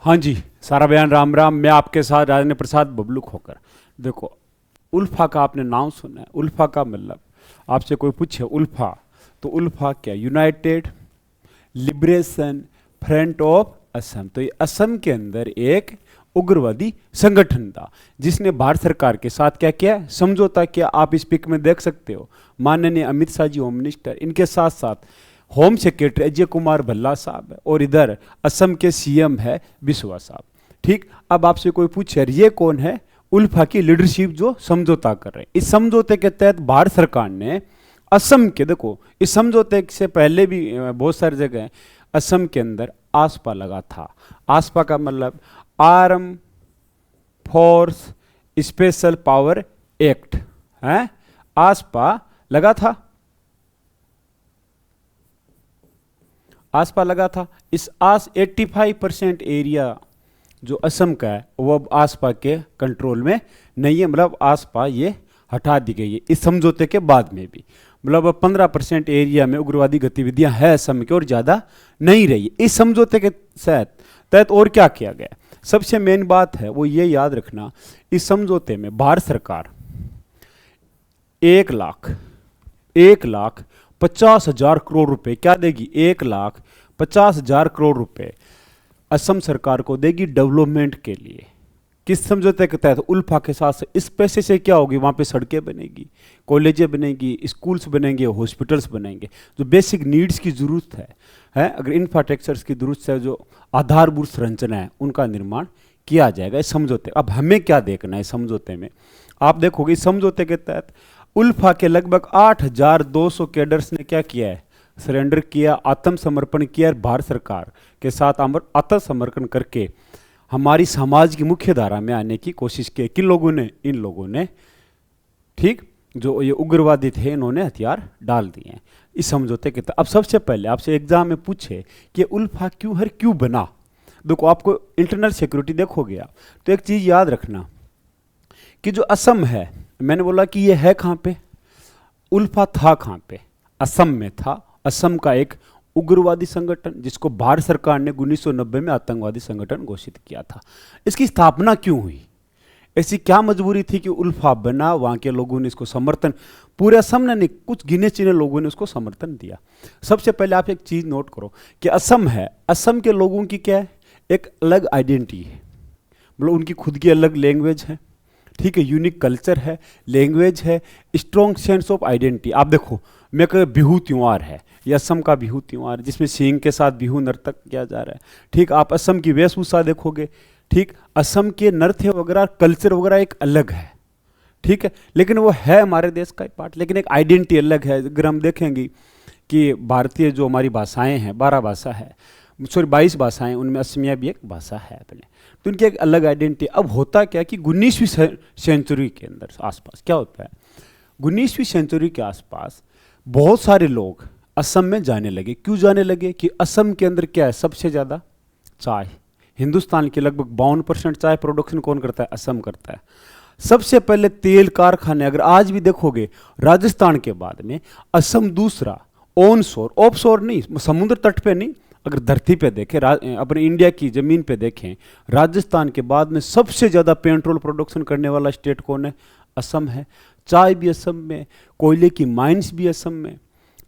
हाँ जी, सारा बयान राम राम। मैं आपके साथ राजेंद्र प्रसाद बबलू खोकर। देखो, उल्फा का आपने नाम सुना है। उल्फा का मतलब, आपसे कोई पूछे उल्फा, तो उल्फा क्या? United Liberation Front of Assam. तो ये असम के अंदर एक उग्रवादी संगठन था जिसने भारत सरकार के साथ क्या किया? समझौता किया। आप इस पिक में देख सकते हो, माननीय अमित शाह जी होम मिनिस्टर, इनके साथ साथ होम सेक्रेटरी अजय कुमार भल्ला साहब है, और इधर असम के सीएम है बिस्वा साहब। ठीक, अब आपसे कोई पूछे ये कौन है? उल्फा की लीडरशिप जो समझौता कर रहे हैं। इस समझौते के तहत भारत सरकार ने असम के, देखो इस समझौते से पहले भी बहुत सारी जगह असम के अंदर आसपा लगा था। आसपा का मतलब arm force special power act है, आसपा लगा था। आसपा लगा था। इस आस 85% एरिया जो असम का है वो अब आसपा के कंट्रोल में नहीं है। मतलब आसपा ये हटा दी गई है इस समझौते के बाद में भी। मतलब अब 15% एरिया में उग्रवादी गतिविधियां हैं असम की, और ज़्यादा नहीं रही है। इस समझौते के तहत और क्या किया गया? सबसे मेन बात है वो ये याद रखना, इस समझौते में भारत सरकार 1,50,000 करोड़ रुपए क्या देगी? 1,50,000 करोड़ रुपए असम सरकार को देगी डेवलपमेंट के लिए। किस समझौते के तहत? उल्फा के साथ। इस पैसे से क्या होगी? वहाँ पे सड़कें बनेगी, कॉलेजें बनेगी, स्कूल्स बनेंगे, हॉस्पिटल्स बनेंगे। जो बेसिक नीड्स की ज़रूरत है अगर इंफ्रास्ट्रक्चर्स की ज़रूरत है, जो आधारभूत संरचना है, उनका निर्माण किया जाएगा इस समझौते। अब हमें क्या देखना है इस समझौते में? आप देखोगे इस समझौते के तहत उल्फा के लगभग 8,200 कैडर्स ने क्या किया है? सरेंडर किया, आत्मसमर्पण किया। भारत सरकार के साथ आत्मसमर्पण करके हमारी समाज की मुख्य धारा में आने की कोशिश की। किन लोगों ने? इन लोगों ने। ठीक, जो ये उग्रवादी थे इन्होंने हथियार डाल दिए हैं इस समझौते के तहत। अब सबसे पहले आपसे एग्जाम में पूछे कि उल्फा क्यों बना? देखो, आपको इंटरनल सिक्योरिटी देखोगे आप तो एक चीज याद रखना कि जो असम है, मैंने बोला कि ये है कहाँ पे? उल्फा था कहाँ पे? असम में था। असम का एक उग्रवादी संगठन जिसको भारत सरकार ने 1990 में आतंकवादी संगठन घोषित किया था। इसकी स्थापना क्यों हुई? ऐसी क्या मजबूरी थी कि उल्फा बना? वहाँ के लोगों ने इसको समर्थन, पूरे असम ने नहीं, कुछ गिने चुने लोगों ने उसको समर्थन दिया। सबसे पहले आप एक चीज़ नोट करो कि असम है, असम के लोगों की क्या है? एक अलग आइडेंटिटी है। मतलब उनकी खुद की अलग लैंग्वेज है, ठीक है, यूनिक कल्चर है, लैंग्वेज है, स्ट्रॉन्ग सेंस ऑफ आइडेंटिटी। आप देखो, मैं कह बिहू त्यौहार है, ये असम का बिहू त्यौहार जिसमें सींग के साथ बिहू नर्तक किया जा रहा है। ठीक, आप असम की वेशभूषा देखोगे, ठीक, असम के नृत्य वगैरह कल्चर वगैरह एक अलग है, ठीक है, लेकिन वो है हमारे देश का एक पार्ट, लेकिन एक आइडेंटिटी अलग है। अगर हम देखेंगे कि भारतीय जो हमारी भाषाएं हैं, 12 भाषा है, सॉरी 22 भाषाएं, उनमें असमिया भी एक भाषा है अपने, तो उनकी एक अलग आइडेंटिटी। अब होता क्या कि 19वीं सेंचुरी के अंदर आसपास क्या होता है, 19वीं सेंचुरी के आसपास बहुत सारे लोग असम में जाने लगे। क्यों जाने लगे? कि असम के अंदर क्या है? सबसे ज़्यादा चाय। हिंदुस्तान के लगभग 52% चाय प्रोडक्शन कौन करता है? असम करता है। सबसे पहले तेल कारखाने, अगर आज भी देखोगे, राजस्थान के बाद में असम दूसरा। ऑन शोर, ऑफ शोर नहीं, समुद्र तट पे नहीं, अगर धरती पे देखें, अपने इंडिया की ज़मीन पे देखें, राजस्थान के बाद में सबसे ज़्यादा पेट्रोल प्रोडक्शन करने वाला स्टेट कौन है? असम है। चाय भी असम में, कोयले की माइंस भी असम में,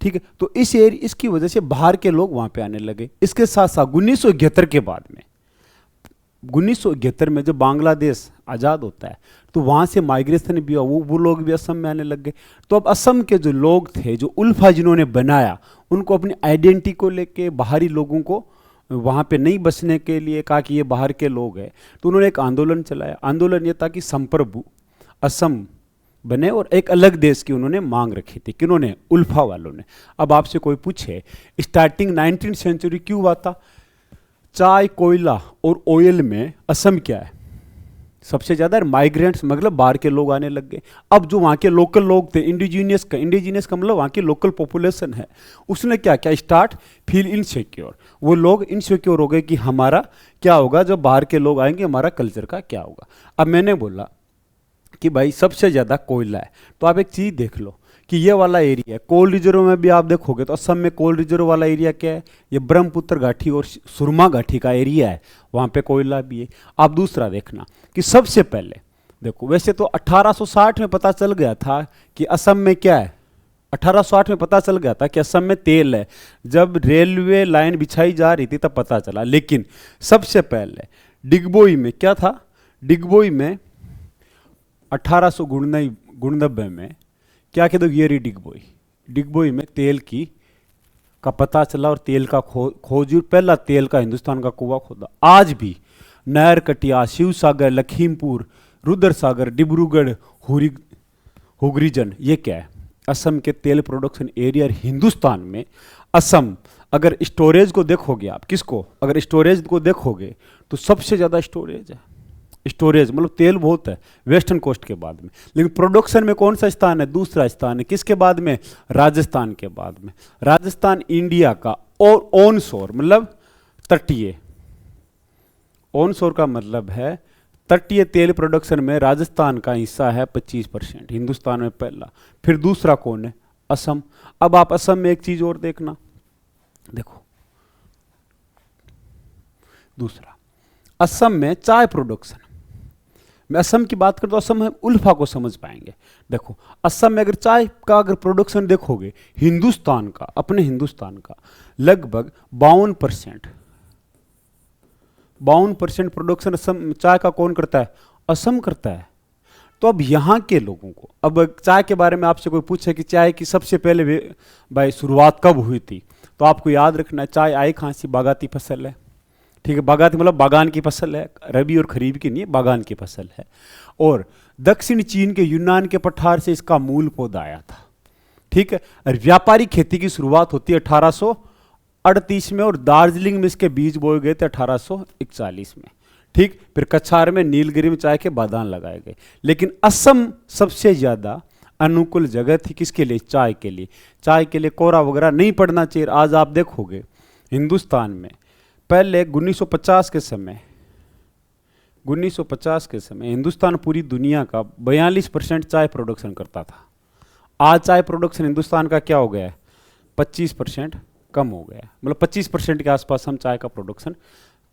ठीक है। तो इसकी वजह से बाहर के लोग वहाँ पे आने लगे। इसके साथ साथ 1971 के बाद में, 1971 में जब बांग्लादेश आज़ाद होता है तो वहाँ से माइग्रेशन भी हुआ, वो लोग भी असम में आने लग गए। तो अब असम के जो लोग थे, जो उल्फा जिन्होंने बनाया, उनको अपनी आइडेंटिटी को लेके बाहरी लोगों को वहाँ पे नहीं बसने के लिए कहा कि ये बाहर के लोग हैं। तो उन्होंने एक आंदोलन चलाया। आंदोलन ये था कि संप्रभु असम बने, और एक अलग देश की उन्होंने मांग रखी थी। किन्होंने? उल्फा वालों ने। अब आपसे कोई पूछे स्टार्टिंग 19वीं सेंचुरी क्यों हुआ था? चाय, कोयला और ऑयल में असम क्या है? सबसे ज़्यादा माइग्रेंट्स, मतलब बाहर के लोग आने लग गए। अब जो वहाँ के लोकल लोग थे, इंडिजीनियस का मतलब वहाँ की लोकल पॉपुलेशन है, उसने क्या क्या स्टार्ट फील इनसिक्योर। वो लोग इनसिक्योर हो गए कि हमारा क्या होगा जब बाहर के लोग आएंगे, हमारा कल्चर का क्या होगा। अब मैंने बोला कि भाई सबसे ज़्यादा कोयला है, तो आप एक चीज़ देख लो कि ये वाला एरिया कोल रिजर्व में भी आप देखोगे तो असम में कोल रिजर्व वाला एरिया क्या है, ये ब्रह्मपुत्र घाटी और सुरमा घाटी का एरिया है, वहाँ पे कोयला भी है। आप दूसरा देखना कि सबसे पहले देखो, वैसे तो 1860 में पता चल गया था कि असम में क्या है, 1860 में पता चल गया था कि असम में तेल है, जब रेलवे लाइन बिछाई जा रही थी तब पता चला। लेकिन सबसे पहले डिगबोई में क्या था, डिगबोई में 1899 में क्या कहते ये रही डिगबोई, डिगबोई में तेल की का पता चला और तेल का खोज, पहला तेल का हिंदुस्तान का कुआं खोदा। आज भी नहर कटिया, शिव सागर, लखीमपुर, रुद्र सागर, डिब्रूगढ़, हुगरीजन, ये क्या है असम के तेल प्रोडक्शन एरिया। हिंदुस्तान में असम, अगर स्टोरेज को देखोगे आप, किसको, अगर स्टोरेज को देखोगे तो सबसे ज़्यादा स्टोरेज है, स्टोरेज मतलब तेल बहुत है वेस्टर्न कोस्ट के बाद में। लेकिन प्रोडक्शन में कौन सा स्थान है, दूसरा स्थान है, किसके बाद में, राजस्थान के बाद में। राजस्थान इंडिया का और ऑन शोर मतलब तटीय, ऑन शोर का मतलब है तटीय तेल प्रोडक्शन में राजस्थान का हिस्सा है 25%, हिंदुस्तान में पहला। फिर दूसरा कौन है, असम। अब आप असम में एक चीज और देखना, देखो दूसरा असम में चाय प्रोडक्शन। मैं असम की बात करूं तो असम में उल्फा को समझ पाएंगे। देखो असम में अगर चाय का अगर प्रोडक्शन देखोगे हिंदुस्तान का, अपने हिंदुस्तान का लगभग 52% प्रोडक्शन असम चाय का कौन करता है, असम करता है। तो अब यहाँ के लोगों को, अब चाय के बारे में आपसे कोई पूछे कि चाय की सबसे पहले भाई शुरुआत कब हुई थी, तो आपको याद रखना है चाय आई कहाँ से, बागाती फसल है, ठीक है, बागाती मतलब बागान की फसल है, रबी और खरीफ की नहीं है, बागान की फसल है। और दक्षिण चीन के यूनान के पठार से इसका मूल पौधा आया था, ठीक है। और व्यापारिक खेती की शुरुआत होती है 1838 में और दार्जिलिंग में इसके बीज बोए गए थे 1841 में, ठीक। फिर कछार में, नीलगिरी में चाय के बागान लगाए गए। लेकिन असम सबसे ज्यादा अनुकूल जगह थी किसके लिए, चाय के लिए। चाय के लिए कोरा वगैरह नहीं पड़ना चाहिए। आज आप देखोगे हिंदुस्तान में पहले 1950 के समय, 1950 के समय हिंदुस्तान पूरी दुनिया का 42% चाय प्रोडक्शन करता था। आज चाय प्रोडक्शन हिंदुस्तान का क्या हो गया है, 25% कम हो गया है। मतलब 25% के आसपास हम चाय का प्रोडक्शन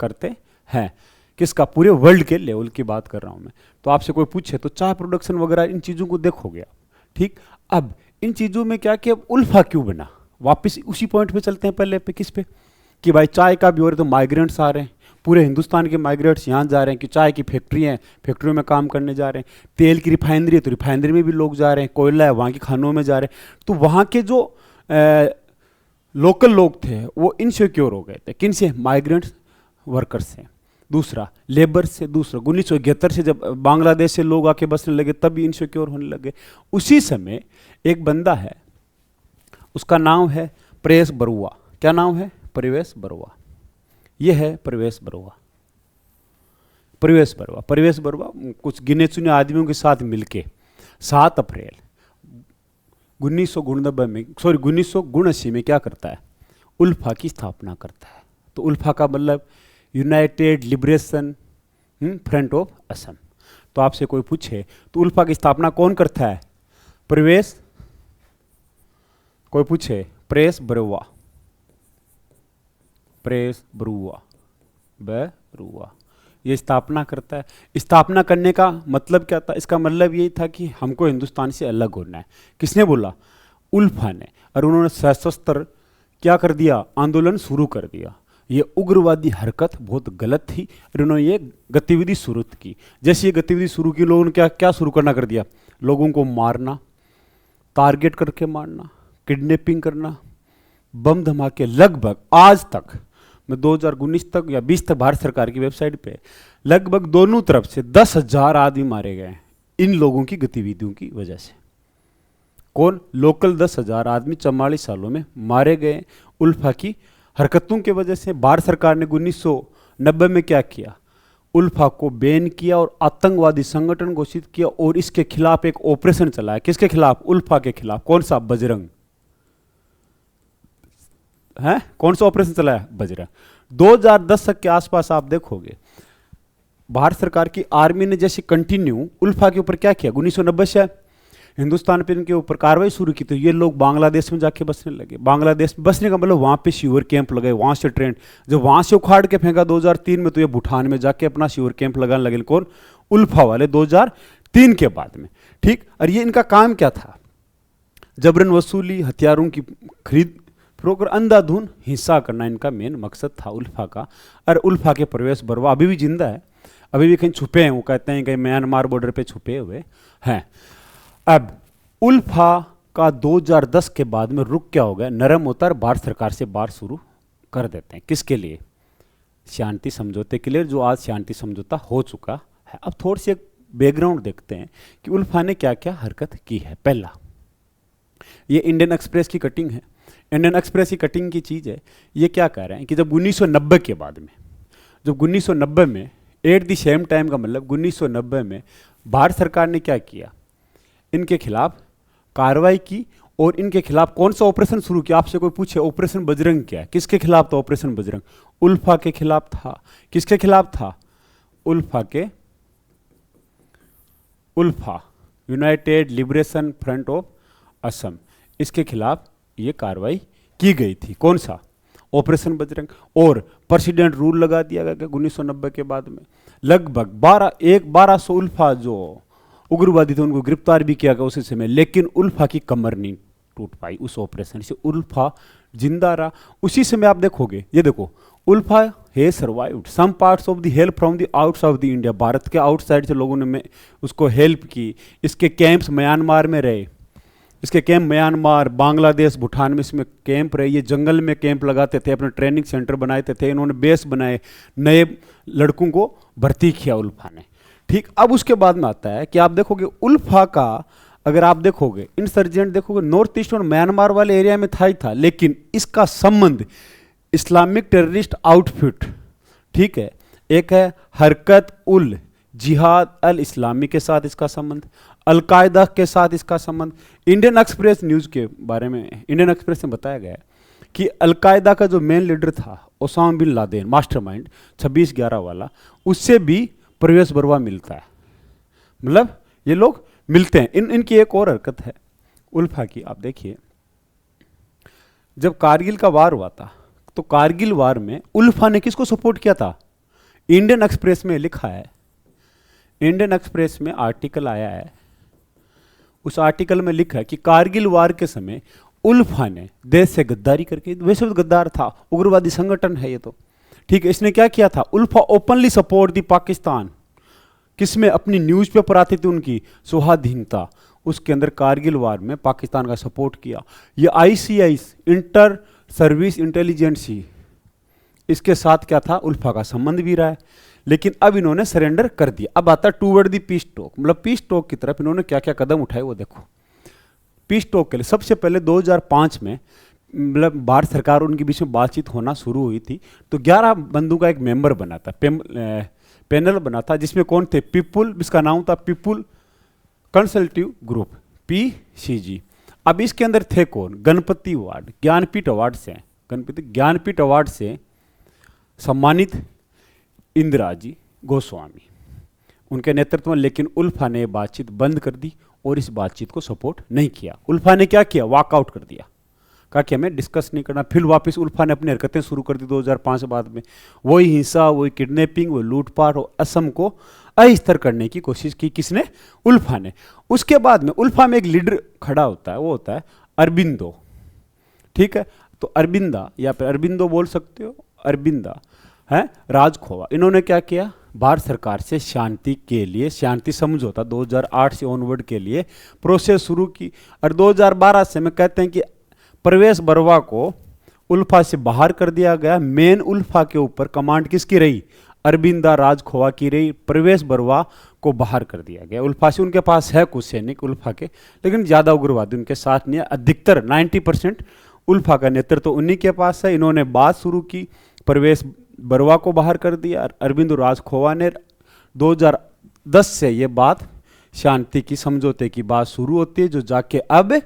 करते हैं। किसका, पूरे वर्ल्ड के लेवल की बात कर रहा हूं मैं। तो आपसे कोई पूछे तो चाय प्रोडक्शन वगैरह इन चीज़ों को देखोगे आप, ठीक। अब इन चीज़ों में क्या कि उल्फा क्यों बना, वापस उसी पॉइंट पे चलते हैं पहले पे, किस पे, कि भाई चाय का भी हो रहा है तो माइग्रेंट्स आ रहे हैं, पूरे हिंदुस्तान के माइग्रेंट्स यहाँ जा रहे हैं कि चाय की फैक्ट्री हैं, फैक्ट्रियों में काम करने जा रहे हैं। तेल की रिफाइनरी है तो रिफाइनरी में भी लोग जा रहे हैं, कोयला है वहाँ की खानों में जा रहे हैं। तो वहाँ के जो लोकल लोग थे वो इनसिक्योर हो गए थे, किन से, माइग्रेंट्स वर्कर्स से, दूसरा लेबर से, दूसरा 1971 से जब बांग्लादेश से लोग आके बसने लगे तब भी इनसिक्योर होने लगे। उसी समय एक बंदा है, उसका नाम है प्रवेश बरुआ। क्या नाम है, प्रवेश बरुआ। यह है प्रवेश बरुआ, प्रवेश बरुआ। प्रवेश बरुआ कुछ गिने चुने आदमियों के साथ मिलके 7 अप्रैल 1989 में, सॉरी 1979 में क्या करता है, उल्फा की स्थापना करता है। तो उल्फा का मतलब United Liberation Front of Assam. तो आपसे कोई पूछे तो उल्फा की स्थापना कौन करता है, प्रवेश, कोई पूछे प्रेस बरुआ, प्रेस बरुआ, बरुआ ये स्थापना करता है। स्थापना करने का मतलब क्या था, इसका मतलब यही था कि हमको हिंदुस्तान से अलग होना है। किसने बोला, उल्फा ने। और उन्होंने सशस्त्र क्या कर दिया, आंदोलन शुरू कर दिया। ये उग्रवादी हरकत बहुत गलत थी और उन्होंने ये गतिविधि शुरू की। जैसे ये गतिविधि शुरू की, लोगों ने क्या क्या शुरू करना कर दिया, लोगों को मारना, टारगेट करके मारना, किडनैपिंग करना, बम धमाके। लगभग आज तक मैं 2019 तक या 20 तक भारत सरकार की वेबसाइट पे लगभग दोनों तरफ से 10,000 आदमी मारे गए इन लोगों की गतिविधियों की वजह से। कौन, लोकल 10,000 आदमी 44 सालों में मारे गए उल्फा की हरकतों की वजह से। भारत सरकार ने 1990 में क्या किया, उल्फा को बैन किया और आतंकवादी संगठन घोषित किया और इसके खिलाफ एक ऑपरेशन चलाया। किसके खिलाफ, उल्फा के खिलाफ। कौन सा, बजरंग है, कौन सा ऑपरेशन चलाया, बजरंग। 2010 के आसपास आप देखोगे भारत सरकार की आर्मी ने जैसे कंटिन्यू उल्फा के ऊपर क्या किया, 1990 से हिंदुस्तान पे इनके ऊपर कार्रवाई शुरू की तो ये लोग बांग्लादेश में जाके बसने लगे। बांग्लादेश में बसने का मतलब वहाँ पे शिविर कैंप लगे, वहाँ से ट्रेंड, जब वहाँ से उखाड़ के फेंका 2003 में, तो ये भूटान में जाके अपना शिविर कैंप लगाने लगे। कौन? उल्फा वाले 2003 के बाद में। ठीक, और ये इनका काम क्या था? जबरन वसूली, हथियारों की खरीद फरोख्त, अंधाधुंध हिंसा करना इनका मेन मकसद था उल्फा का। और उल्फा के प्रवेश बरवा अभी भी जिंदा है, अभी भी कहीं छुपे हैं, वो कहते हैं कहीं म्यांमार बॉर्डर पे छुपे हुए हैं। अब उल्फा का 2010 के बाद में रुख क्या हो गया? नरम होता है, भारत सरकार से बात शुरू कर देते हैं। किसके लिए? शांति समझौते के लिए, जो आज शांति समझौता हो चुका है। अब थोड़ी सी एक बैकग्राउंड देखते हैं कि उल्फा ने क्या क्या हरकत की है। पहला, ये इंडियन एक्सप्रेस की कटिंग है। इंडियन एक्सप्रेस की कटिंग की चीज़ है। ये क्या कह रहे हैं कि जब 1990 के बाद में, जब 1990 में एट दी सेम टाइम का मतलब 1990 में भारत सरकार ने क्या किया? इनके खिलाफ कार्रवाई की और इनके खिलाफ कौन सा ऑपरेशन शुरू किया? आपसे कोई पूछे ऑपरेशन बजरंग क्या है? किसके खिलाफ था ऑपरेशन बजरंग? उल्फा के खिलाफ था। किसके खिलाफ था? ULFA United Liberation Front of Assam, इसके खिलाफ ये कार्रवाई की गई थी। कौन सा? ऑपरेशन बजरंग। और प्रेसिडेंट रूल लगा दिया गया 1990 के बाद में। लगभग 1200 उल्फा जो उग्रवादी थे उनको गिरफ्तार भी किया गया उसी समय, लेकिन उल्फा की कमर नहीं टूट पाई उस ऑपरेशन से। उल्फा जिंदा रहा। उसी समय आप देखोगे, ये देखो, उल्फा है survived some parts of the help from the outs of the India, Bharat के आउटसाइड से लोगों ने उसको हेल्प की। इसके कैंप्स म्यांमार में रहे, इसके कैंप म्यांमार, बांग्लादेश, भूटान में इसमें कैंप रहे। ये जंगल में कैंप लगाते थे, अपने ट्रेनिंग सेंटर बनाए थे, इन्होंने बेस बनाए, नए लड़कों को भर्ती किया उल्फा ने। ठीक, अब उसके बाद में आता है कि आप देखोगे उल्फा का, अगर आप देखोगे इंसर्जेंट देखोगे नॉर्थ ईस्ट और म्यांमार वाले एरिया में था ही था, लेकिन इसका संबंध इस्लामिक टेररिस्ट आउटफिट, ठीक है, एक है हरकत उल जिहाद अल इस्लामी के साथ इसका संबंध, अलकायदा के साथ इसका संबंध। इंडियन एक्सप्रेस न्यूज़ के बारे में, इंडियन एक्सप्रेस में बताया गया है कि अलकायदा का जो मेन लीडर था ओसामा बिन लादेन, मास्टरमाइंड 26/11 वाला, उससे भी प्रवेश बरवा मिलता है। मतलब ये लोग मिलते हैं। इनकी एक और हरकत है उल्फा की, आप देखिए, जब कारगिल का वार हुआ था तो कारगिल वार में उल्फा ने किसको सपोर्ट किया था? इंडियन एक्सप्रेस में लिखा है, इंडियन एक्सप्रेस में आर्टिकल आया है, उस आर्टिकल में लिखा है कि कारगिल वार के समय उल्फा ने देश से गद्दारी करके, वैसे भी गद्दार था, उग्रवादी संगठन है ये तो, ठीक है, इसने क्या किया था? उल्फा ओपनली सपोर्ट दी पाकिस्तान। किसमें? अपनी न्यूज़पेपर आती थी उनकी, स्वाधीनता, उसके अंदर कारगिल वार में पाकिस्तान का सपोर्ट किया। ये ICI, इंटर सर्विस इंटेलिजेंसी, इसके साथ क्या था? उल्फा का संबंध भी रहा है, लेकिन अब इन्होंने सरेंडर कर दिया। अब आता टूवर्ड दी पीस टॉक, मतलब पीस टॉक की तरफ इन्होंने क्या क्या कदम उठाए वो देखो। पीस टॉक के लिए सबसे पहले 2005 में मतलब भारत सरकार और उनके बीच में बातचीत होना शुरू हुई थी, तो 11 बंदों का एक मेंबर बना था, पैनल बना था, जिसमें कौन थे? पीपुल, इसका नाम था पीपुल कंसल्टिव ग्रुप, PCG। अब इसके अंदर थे कौन? गणपति अवार्ड, ज्ञानपीठ अवार्ड से, गणपति ज्ञानपीठ अवार्ड से सम्मानित इंदिरा जी गोस्वामी, उनके नेतृत्व में। लेकिन उल्फा ने बातचीत बंद कर दी और इस बातचीत को सपोर्ट नहीं किया। उल्फा ने क्या किया? वॉकआउट कर दिया, कहा कि हमें डिस्कस नहीं करना। फिर वापस उल्फा ने अपनी हरकतें शुरू कर दी 2005 बाद में, वही हिंसा, वही किडनैपिंग, वही लूटपाट और असम को अस्थिर करने की कोशिश की। किसने? उल्फा ने। उसके बाद में उल्फा में एक लीडर खड़ा होता है, वो होता है अरबिंदो, ठीक है, तो अरबिंदा या फिर अरबिंदो बोल सकते हो, अरबिंदा है राजखोवा। इन्होंने क्या किया? भारत सरकार से शांति के लिए, शांति समझौता 2008 से ऑनवर्ड के लिए प्रोसेस शुरू की। और 2012 से में कहते हैं कि प्रवेश बरवा को उल्फा से बाहर कर दिया गया। मेन उल्फा के ऊपर कमांड किसकी रही? अरबिंदा राजखोवा की रही। प्रवेश बरवा को बाहर कर दिया गया उल्फा से। उनके पास है कुछ सैनिक उल्फा के, लेकिन ज़्यादा उग्रवादी उनके साथ नहीं है। अधिकतर 90% उल्फा का नेतृत्व उन्हीं के पास है। इन्होंने बात शुरू की, प्रवेश बरवा को बाहर कर दिया। अरबिंदो राजखोवा ने 2010 से ये बात शांति की, समझौते की बात शुरू होती है, जो जाके अब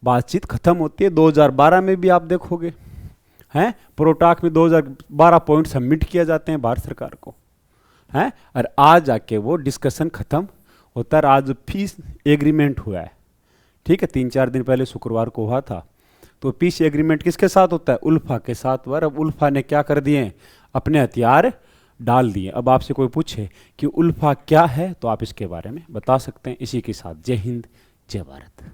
बातचीत खत्म होती है। 2012 में भी आप देखोगे हैं, प्रोटाक में 2012 पॉइंट सबमिट किया जाते हैं भारत सरकार को, हैं, और आज जाके वो डिस्कशन खत्म होता है। आज पीस एग्रीमेंट हुआ है, ठीक है, 3-4 दिन पहले शुक्रवार को हुआ था। तो पीस एग्रीमेंट किसके साथ होता है? उल्फा के साथ। वर अब उल्फा ने क्या कर दिए? अपने हथियार डाल दिए। अब आपसे कोई पूछे कि उल्फा क्या है तो आप इसके बारे में बता सकते हैं। इसी के साथ जय हिंद, जय भारत।